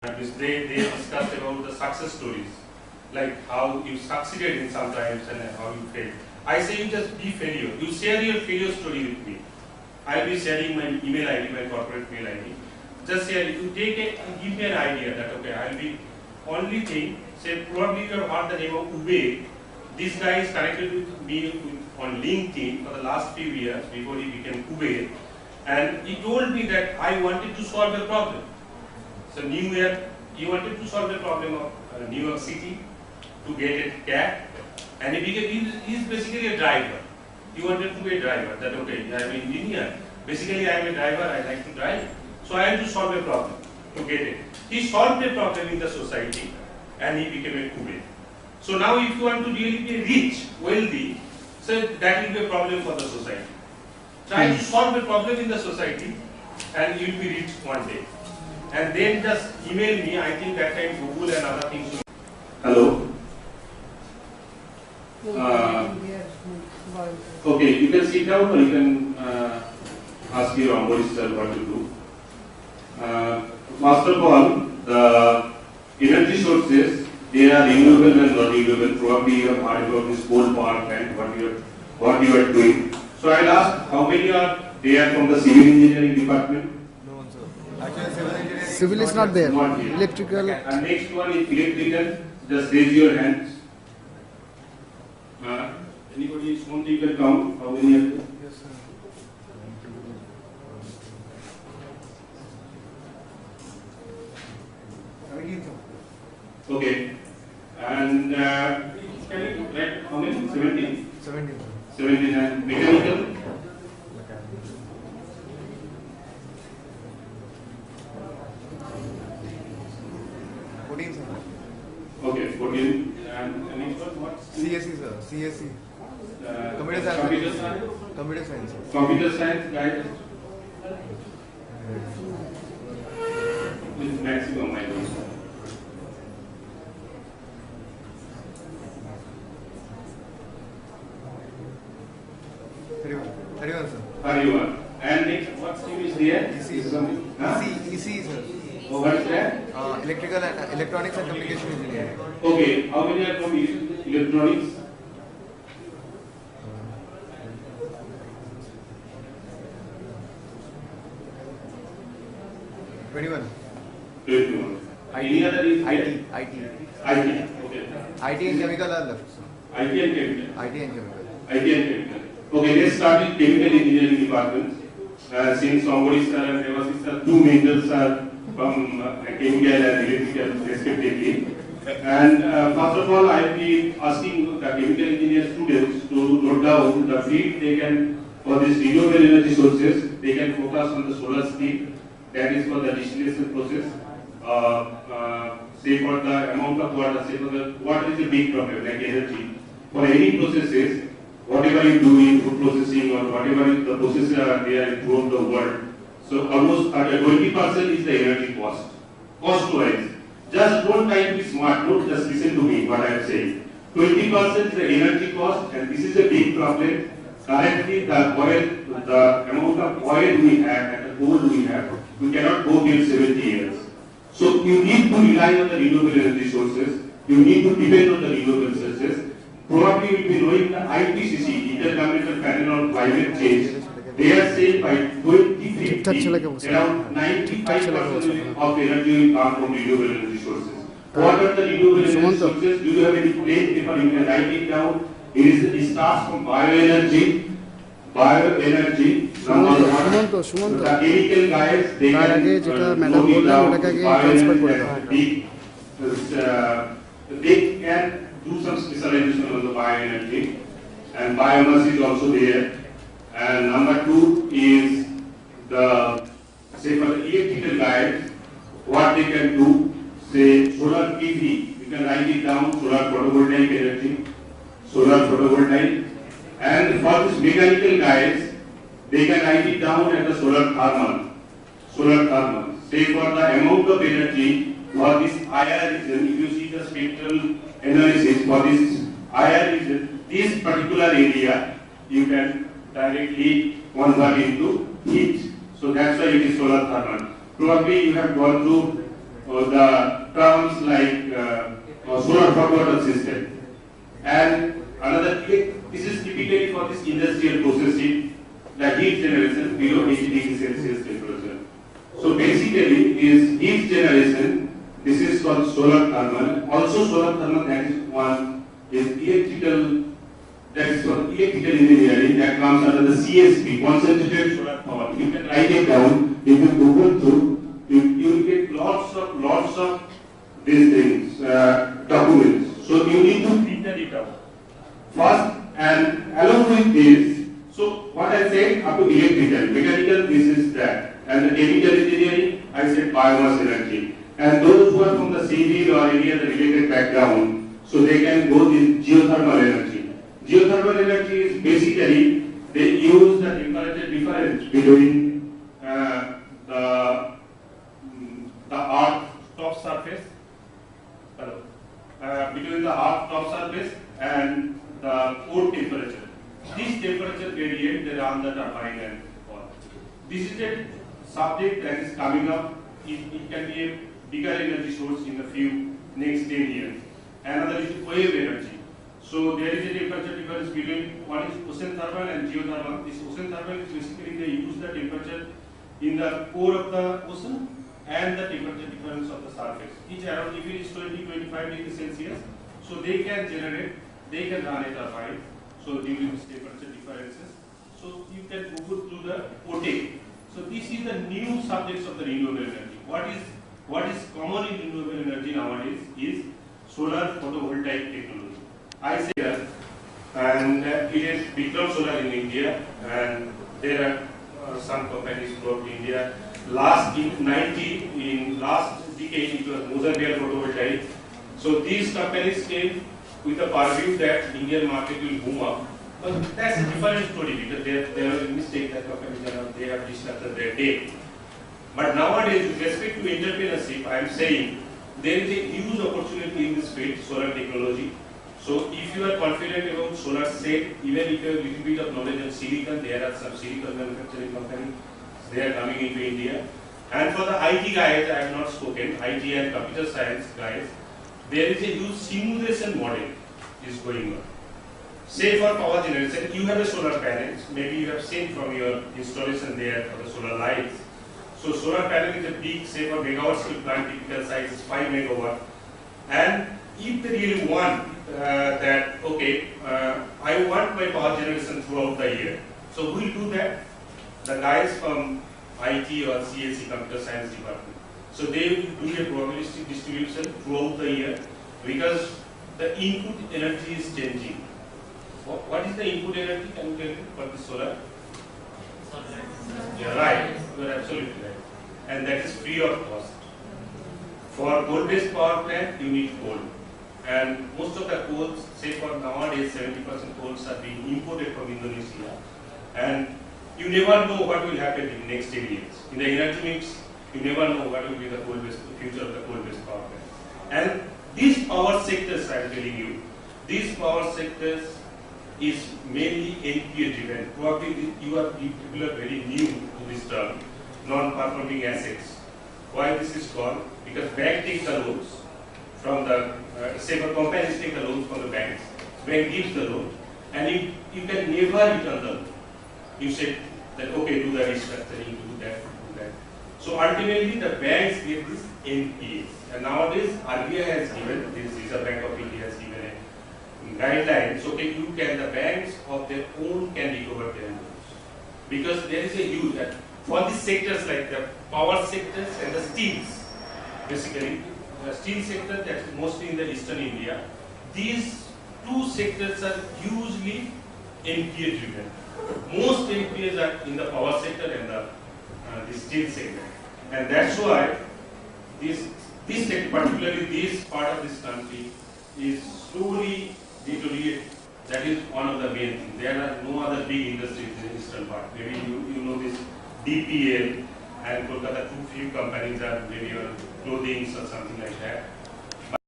They discussed about the success stories, like how you succeeded in sometimes and how you failed. I say you just be failure. You share your failure story with me. I'll be sharing my email ID, my corporate mail ID. Just share it. You take it and give me an idea that okay, I'll be only thing. Say probably you have heard the name of Ube. This guy is connected with me on LinkedIn for the last few years before he became Ube, and he told me that I wanted to solve a problem. So New York, he wanted to solve the problem of New York City to get a cab, and he is basically a driver. He wanted to be a driver. That okay, I am an engineer. Basically, I am a driver. I like to drive. So I had to solve a problem to get it. He solved a problem in the society, and he became a Uber. So now, if you want to really be rich, wealthy, so that will be a problem for the society. Try to solve a problem in the society, and you will be rich one day. And then just email me. I think that time Google and other things. Hello. Okay, you can sit down or you can ask your onboarding sir what to do. First of all, the energy sources, they are renewable and non-renewable. Probably you have heard about this coal power plant, what you are doing. So I'll ask how many are there from the civil engineering department? Civil is not there. Not here. Electrical. And next one is electrical. Just raise your hands. Anybody is only you can count how many are there? Yes, sir. Okay. And can you write how many? 17? 17. 17 and mechanical? Okay, 14. And next one, what? CSE, sir. CSE. Computer Science. Computer science. Computer science, guys. This is maximum, I think. Everyone, sir. 31. And next, what stream is there? EC. Huh? EC, sir. Oh, what is that? Electrical and electronics and communication engineering. Okay, how many are from electronics? Twenty-one. 21. Any other is there? IT. IT. Okay. IT and chemical are left. IT and chemical. IT and chemical. IT and chemical. Okay, let's start with chemical engineering department. Since Ambori sir and Devasith sir, two majors are from chemical and electrical respectively. And first of all, I will be asking the chemical engineer students to note down the field they can, for this renewable energy sources, they can focus on the solar steel, that is for the distillation process. Say for the amount of water, say for the water is a big problem, like energy. For any processes, whatever you do in food processing or whatever the processes are there throughout the world, so almost 20% is the energy cost. Cost-wise, just don't try to be smart, don't just listen to me what I am saying. 20% is the energy cost, and this is a big problem. Currently, the amount of oil we have and the coal we have, we cannot go till 70 years. So you need to rely on the renewable energy sources. You need to depend on the renewable sources. Probably you will be knowing the IPCC, Intergovernmental Panel on Climate Change. They are saying by 2050, around 95% of energy will come from renewable energy sources. What are the renewable energy sources? Do you have any plain paper? You can write it down. It starts from bioenergy. Number one, the chemical guys, they can do some specialization on the bioenergy, and biomass is also there. And number two is the, say for the electrical guys, what they can do, say solar PV, you can write it down, solar photovoltaic energy, solar photovoltaic. And for this mechanical guys, they can write it down as the solar thermal. Solar thermal. Say for the amount of energy for this IR region, if you see the spectral analysis for this IR region, this particular area, you can directly convert into heat. So that's why it is solar thermal. Probably you have gone through the terms like solar forward system. And another, this is typically for this industrial process heat, the heat generation below 80 degrees Celsius temperature. So basically, this heat generation, this is called solar thermal. Also solar thermal, that is one is electrical, that is called electrical engineering, that comes under the CSP, concentrated solar power. You can write it down, if you Google through, you will get lots of these things, documents. So you need to filter it out first, and along with this, so what I said up to electrical, mechanical, this is that, and the chemical engineering, I said biomass energy. And those who are from the civil or any other related background, so they can go this geothermal energy. Geothermal energy is basically, they use the temperature difference between the earth top surface, between the earth top surface and the core temperature. This temperature gradient, they run the turbine and all. This is a subject that is coming up. It can be a bigger energy source in the few next 10 years. Another is wave energy. So there is a temperature difference between one is ocean thermal and geothermal. This ocean thermal is basically they use the temperature in the core of the ocean and the temperature difference of the surface. Each around, if it is 20-25 degrees Celsius, so they can generate, they can run a turbine. So during this temperature differences, so you can Google through the OTEC. So this is the new subjects of the renewable energy. What is common in renewable energy nowadays is solar photovoltaic technology. I say that, and it is Vikram Solar in India, and there are some companies throughout India. Last decade it was Mozambique photovoltaic. So these companies came with the purview that Indian market will boom up. But that's a different story because they are a mistake that companies they have restructured their debt. But nowadays, with respect to entrepreneurship, I am saying there is a huge opportunity in this field, solar technology. So if you are confident about solar set, even if you have a little bit of knowledge on silicon, there are some silicon manufacturing companies, they are coming into India. And for the IT guys, I have not spoken, IT and computer science guys, there is a huge simulation model is going on. Say for power generation, you have a solar panel, maybe you have seen from your installation there for the solar lights. So solar panel is a big, say for megawatt scale plant, typical size is 5 megawatt. And if they really want that, okay, I want my power generation throughout the year. So who will do that? The guys from IT or CSE, computer science department. So they will do a probabilistic distribution throughout the year because the input energy is changing. What is the input energy? Can you tell me for the solar? Yeah, right. You are absolutely right. And that is free of cost. For coal-based power plant, you need coal. And most of the coals, say for nowadays, 70% coals are being imported from Indonesia. And you never know what will happen in the next 10 years. In the energy mix, you never know what will be the future of the coal-based power plant. And these power sectors, I am telling you, these power sectors is mainly NPA driven. Probably people are very new to this term, non-performing assets. Why this is called? Because bank takes the loans from the, say for companies take the loans from the banks. Bank gives the loan and you can never return the loan. You said that okay, do the restructuring, do that. So ultimately the banks get this NPAs. And nowadays RBI has given, this Reserve Bank of India has given a guideline, so okay, the banks of their own can recover their loans. Because there is a huge, for these sectors like the power sectors and the steels, basically, the steel sector that is mostly in the eastern India, these two sectors are hugely NPA driven. Most NPAs are in the power sector and the steel sector. And that's why this sector, particularly this part of this country, is slowly deteriorate. That is one of the main things. There are no other big industries in the eastern part. Maybe you know this DPL and Kolkata, few companies are maybe on clothing or something like that.